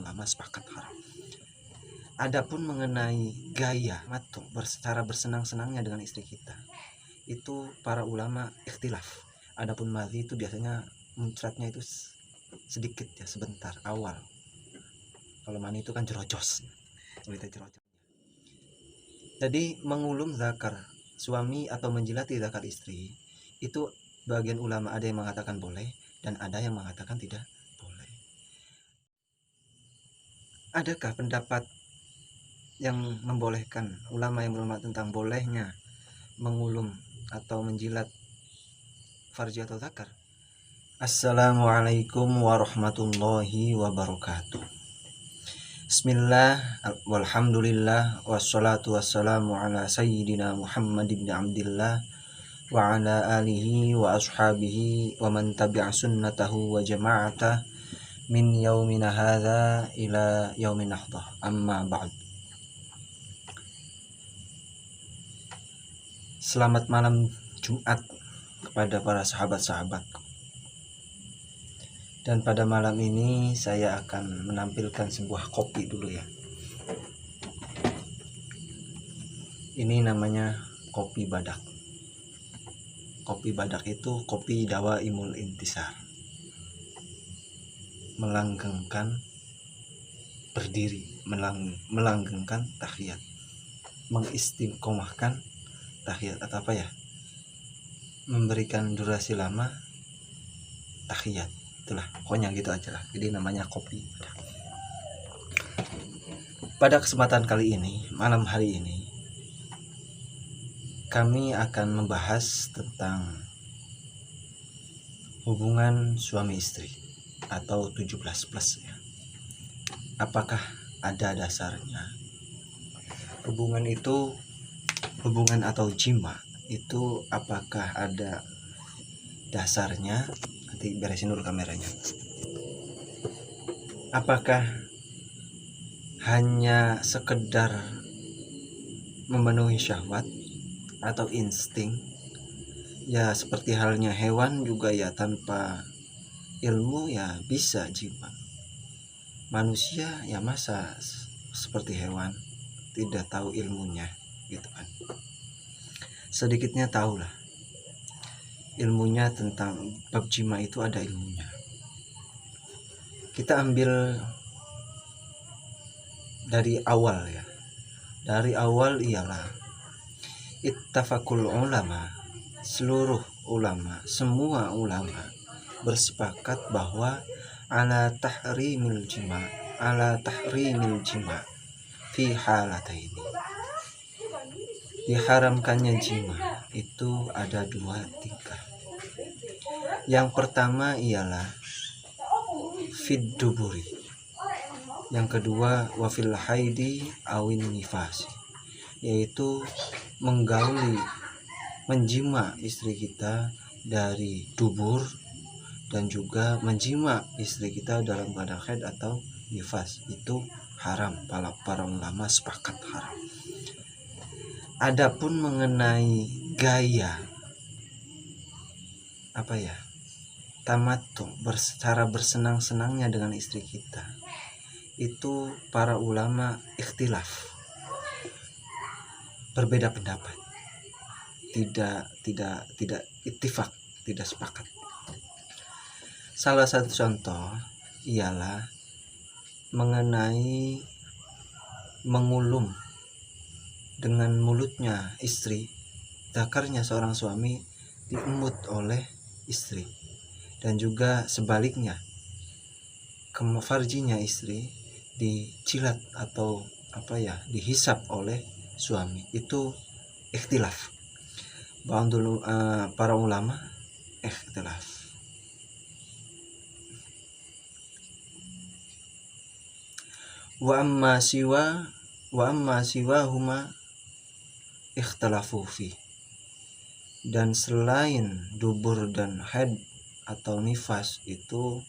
ulama sepakat haram. Adapun mengenai gaya cara bersenang-senangnya dengan istri kita, itu para ulama ikhtilaf. Adapun madhi itu biasanya muncratnya itu sedikit ya, sebentar awal. Kalau mani itu kan jerojos. Jadi mengulum zakar suami atau menjilati zakar istri itu bagian ulama ada yang mengatakan boleh dan ada yang mengatakan tidak boleh. Adakah pendapat yang membolehkan, ulama yang berulama tentang bolehnya mengulum atau menjilat farji atau zakar? Assalamualaikum warahmatullahi wabarakatuh. Bismillah, walhamdulillah, wassalatu wassalamu ala sayyidina Muhammad ibn Abdillah wa ala alihi wa ashabihi wa man tabi'a sunnatahu wa jama'atah min yaumina hadha ila yaumin nahdah, amma ba'd. Selamat malam Jumat kepada para sahabat-sahabat. Dan pada malam ini saya akan menampilkan sebuah kopi dulu ya. Ini namanya kopi badak. Kopi badak itu kopi dawa imul intisar. Melanggengkan berdiri, melanggengkan tahiyat. Mengistiqomahkan tahiyat atau apa ya? Memberikan durasi lama tahiyat. Itulah, pokoknya gitu aja lah. Jadi namanya kopi. Pada kesempatan kali ini, malam hari ini, kami akan membahas tentang hubungan suami istri atau 17 plus ya. Apakah ada dasarnya? Hubungan atau jima itu apakah ada dasarnya? Nanti beresin dulu kameranya. Apakah hanya sekedar memenuhi syahwat atau insting? Ya seperti halnya hewan juga ya, tanpa ilmu ya bisa jima. Manusia ya masa seperti hewan tidak tahu ilmunya gitu kan. Sedikitnya tahulah ilmunya tentang bab jima, itu ada ilmunya. Kita ambil dari awal ya. Dari awal ialah ittafaqul ulama, seluruh ulama, semua ulama bersepakat bahwa ala tahrimil jima fi halataini. Diharamkannya jima itu ada dua tingkah. Yang pertama ialah fid duburi. Yang kedua wafil haidi awin nifasi, yaitu menggauli, menjima istri kita dari dubur dan juga menjima istri kita dalam keadaan haid atau nifas. Itu haram, para ulama sepakat haram. Adapun mengenai gaya tamattu, cara bersenang-senangnya dengan istri kita, itu para ulama ikhtilaf, berbeda pendapat, tidak ittifaq, tidak sepakat. Salah satu contoh ialah mengenai mengulum dengan mulutnya istri, zakarnya seorang suami diemut oleh istri, dan juga sebaliknya farjinya istri dicilat atau dihisap oleh suami. Itu ikhtilaf. Para ulama ikhtilaf. Wa amma siwa huma ikhtalafu fi. Dan selain dubur dan haid atau nifas itu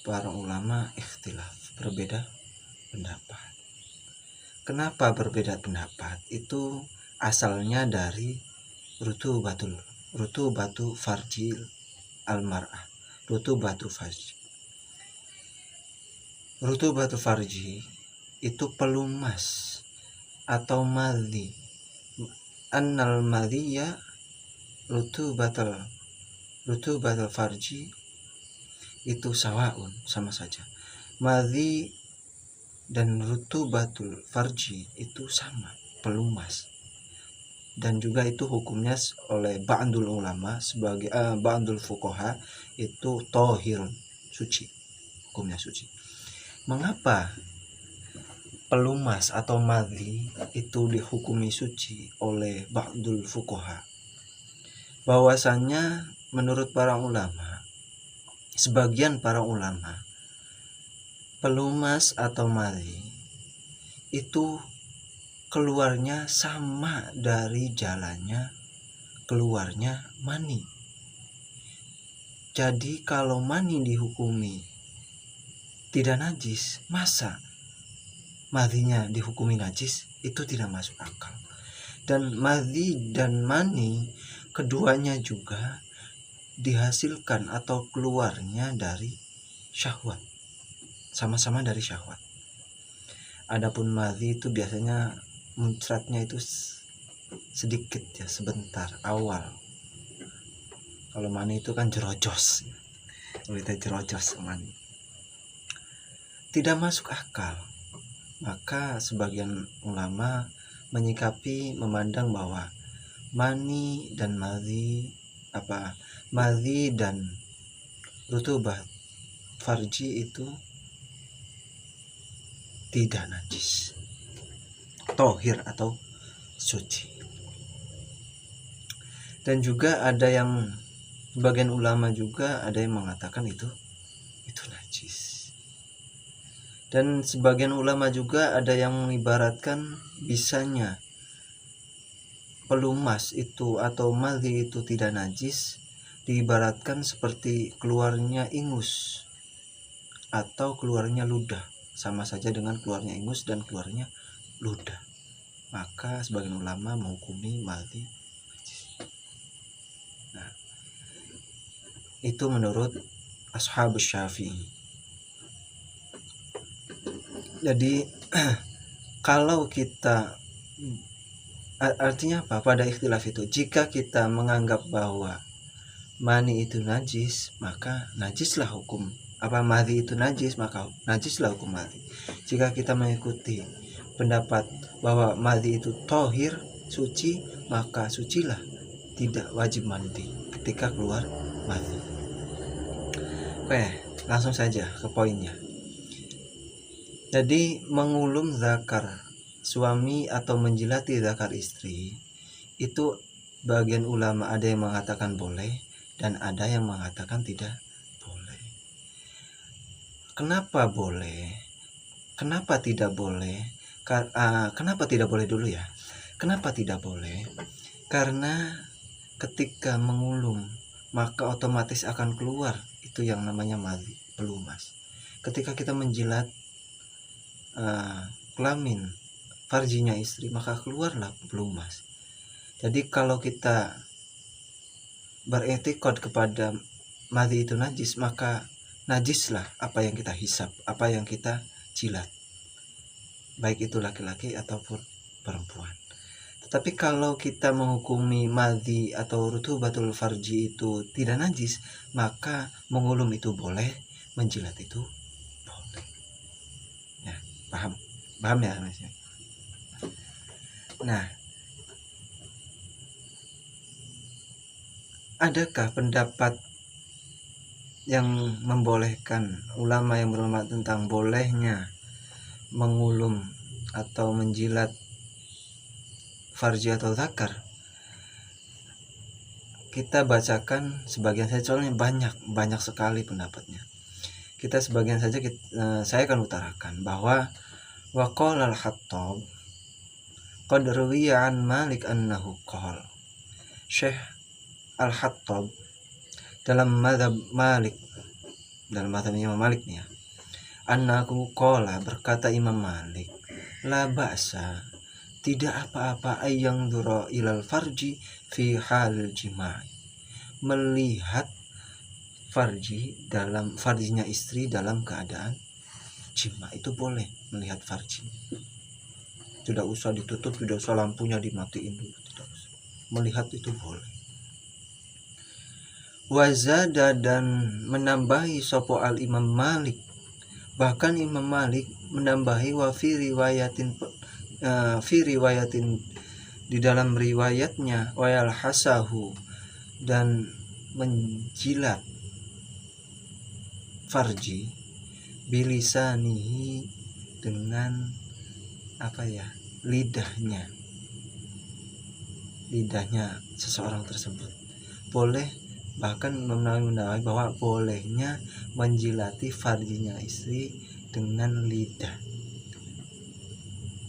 para ulama ikhtilaf, berbeda pendapat. Kenapa berbeda pendapat? Itu asalnya dari rutubatu farjil almar'ah, rutubatu farj. Rutubatul farji itu pelumas atau madhi. Annal madhiya rutubatul farji itu sawaun, sama saja. Madhi dan rutubatul farji itu sama, pelumas. Dan juga itu hukumnya oleh ba'dul ulama sebagai ba'dul fuqaha itu tohir, suci, hukumnya suci. Mengapa pelumas atau madhi itu dihukumi suci oleh ba'dul fuqaha? Bahwasanya menurut para ulama, sebagian para ulama, pelumas atau madhi itu keluarnya sama dari jalannya keluarnya mani. Jadi kalau mani dihukumi tidak najis, masa madhinya dihukumi najis? Itu tidak masuk akal. Dan madhi dan mani keduanya juga dihasilkan atau keluarnya dari syahwat, sama-sama dari syahwat. Adapun madhi itu biasanya muncratnya itu sedikit ya, sebentar awal. Kalau mani itu kan jerojos, kalau kita jerojos mani tidak masuk akal. Maka sebagian ulama menyikapi, memandang bahwa mani dan madhi dan rutubat farji itu tidak najis, tohir atau suci. Dan juga ada yang sebagian ulama juga ada yang mengatakan itu najis. Dan sebagian ulama juga ada yang mengibaratkan bisanya pelumas itu atau madhi itu tidak najis diibaratkan seperti keluarnya ingus atau keluarnya ludah, sama saja dengan keluarnya ingus dan keluarnya ludah. Maka sebagian ulama menghukumi madhi najis. Nah, itu menurut ashabus Syafi'i. Jadi kalau kita, artinya apa pada ikhtilaf itu, jika kita menganggap bahwa mani itu najis, maka najislah hukum madhi itu najis, maka najislah hukum madhi. Jika kita mengikuti pendapat bahwa madhi itu tohir, suci, maka sucilah, tidak wajib mandi ketika keluar madhi. Oke, langsung saja ke poinnya. Jadi mengulum zakar suami atau menjilati zakar istri itu bagian ulama ada yang mengatakan boleh dan ada yang mengatakan tidak boleh. Kenapa boleh? Kenapa tidak boleh? Kenapa tidak boleh dulu ya? Kenapa tidak boleh? Karena ketika mengulum maka otomatis akan keluar itu yang namanya madhi, pelumas. Ketika kita menjilat kelamin farjinya istri, maka keluarlah pelumas. Jadi kalau kita beretikad kepada madhi itu najis, maka najislah apa yang kita hisap, apa yang kita jilat, baik itu laki-laki ataupun perempuan. Tetapi kalau kita menghukumi madhi atau rutubatul farji itu tidak najis, maka mengulum itu boleh, menjilat itu boleh. Ya, paham ya Mas? Nah, adakah pendapat yang membolehkan, ulama yang berulama tentang bolehnya mengulum atau menjilat farji atau zakar? Kita bacakan sebagian saja, soalnya banyak sekali pendapatnya. Kita sebagian saja, saya akan utarakan bahwa waqala al-Khattab qad ruwiya an Malik annahu qala. Syekh al-Khattab dalam mazhab Malik, dalam mazhab Imam Malik nih ya, annahu qala, berkata Imam Malik, la ba'sa, tidak apa-apa ayang dura ilal farji fi hal jima'i, melihat farji dalam farjinya istri dalam keadaan jima itu boleh melihat farji. Tidak usah ditutup, tidak usah lampunya dimatiin dulu, tidak usah. Melihat itu boleh. Wazada, dan menambahi sopo al Imam Malik, bahkan Imam Malik menambahi wa fi riwayatin di dalam riwayatnya, wayal hasahu, dan menjilat farji bilisanihi, dengan lidahnya seseorang tersebut. Boleh, bahkan menambahi bahwa bolehnya menjilati farjinya istri dengan lidah.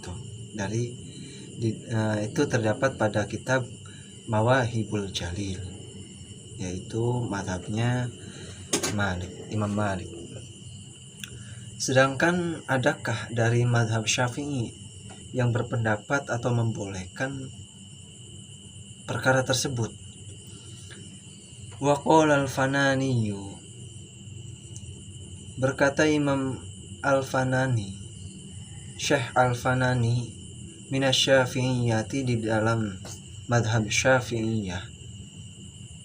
Tuh, itu terdapat pada kitab Mawahibul Jalil, yaitu mazhabnya Imam Malik. Sedangkan adakah dari mazhab Syafi'i yang berpendapat atau membolehkan perkara tersebut? Wa qala al-Fanani, berkata Imam Al-Fanani, Syekh Al-Fanani, minasyafi'iyati, di dalam madhab Syafi'iyah.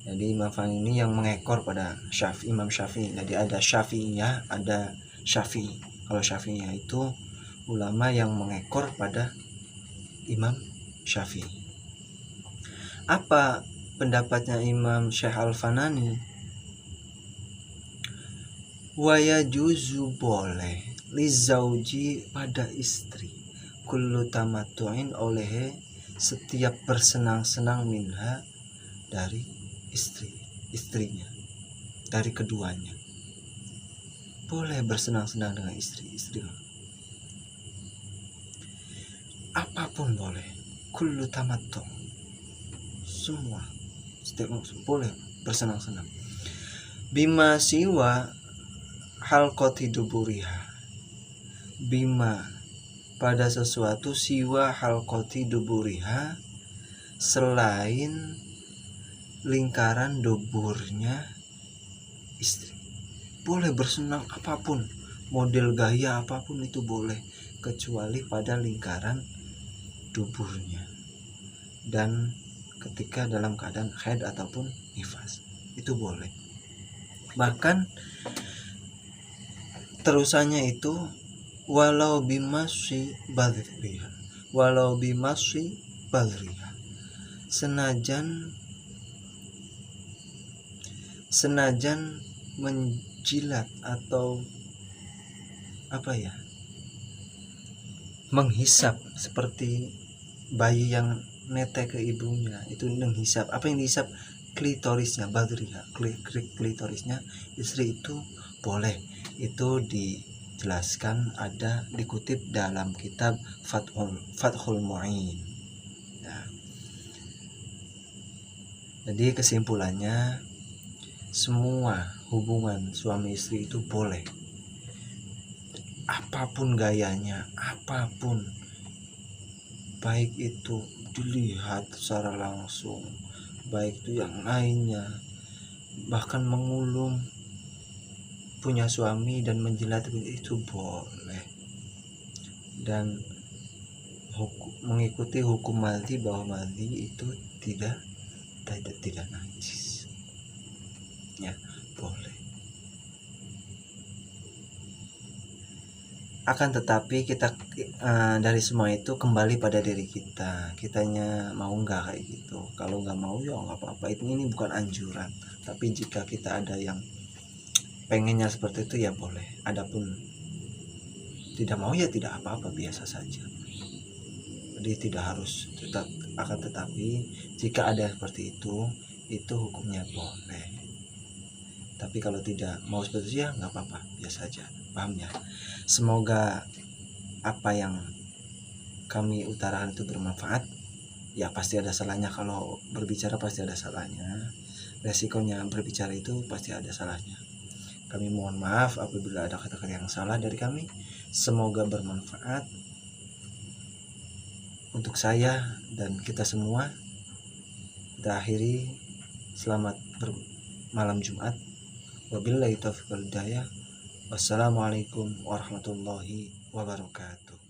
Jadi Imam Fanani ini yang mengekor pada Imam Syafi'i. Jadi ada Syafi'iyah, ada Syafi'i. Kalau Syafi'iyah itu ulama yang mengekor pada Imam Syafi'i. Apa pendapatnya Imam Syekh Al-Fanani? Wa yajuzu, boleh, lizauji, pada istri, kullu tamattu'in, oleh setiap bersenang-senang, minha, dari istrinya, dari keduanya. Boleh bersenang-senang dengan istri. Apapun boleh, kullu tamattu', semua, setiap boleh bersenang-senang. Bima siwa halqati duburiha, bima, pada sesuatu, siwa halqati duburiha, selain lingkaran duburnya istri. Boleh bersenang apapun, model gaya apapun itu boleh, kecuali pada lingkaran duburnya dan ketika dalam keadaan haid ataupun nifas, itu boleh. Bahkan terusannya itu walau bimasi badriha, senajan menjilat atau menghisap, seperti bayi yang netek ke ibunya, itu menghisap. Apa yang dihisap? Klitorisnya, badriha, klitorisnya istri, itu boleh. Itu dijelaskan, ada dikutip dalam kitab Fathul Mu'in. Ya. Jadi kesimpulannya, semua hubungan suami istri itu boleh, apapun gayanya, apapun, baik itu dilihat secara langsung, baik itu yang lainnya, bahkan mengulum punya suami dan menjilat, itu boleh. Dan mengikuti hukum madhi, bahwa madhi itu tidak najis, ya, boleh. Akan tetapi kita dari semua itu kembali pada diri kitanya mau nggak kayak gitu. Kalau nggak mau ya nggak apa-apa, ini bukan anjuran, tapi jika kita ada yang pengennya seperti itu ya boleh. Adapun tidak mau ya tidak apa-apa, biasa saja. Jadi tidak harus tetap, akan tetapi jika ada seperti itu hukumnya boleh. Tapi kalau tidak mau seperti itu ya nggak apa-apa, biasa saja. Paham ya? Semoga apa yang kami utarakan itu bermanfaat. Ya pasti ada salahnya, kalau berbicara pasti ada salahnya. Resikonya berbicara itu pasti ada salahnya. Kami mohon maaf apabila ada kata-kata yang salah dari kami. Semoga bermanfaat untuk saya dan kita semua. Kita akhiri, selamat malam Jumat. Wabillahi taufiq wal hidayah. Wassalamualaikum warahmatullahi wabarakatuh.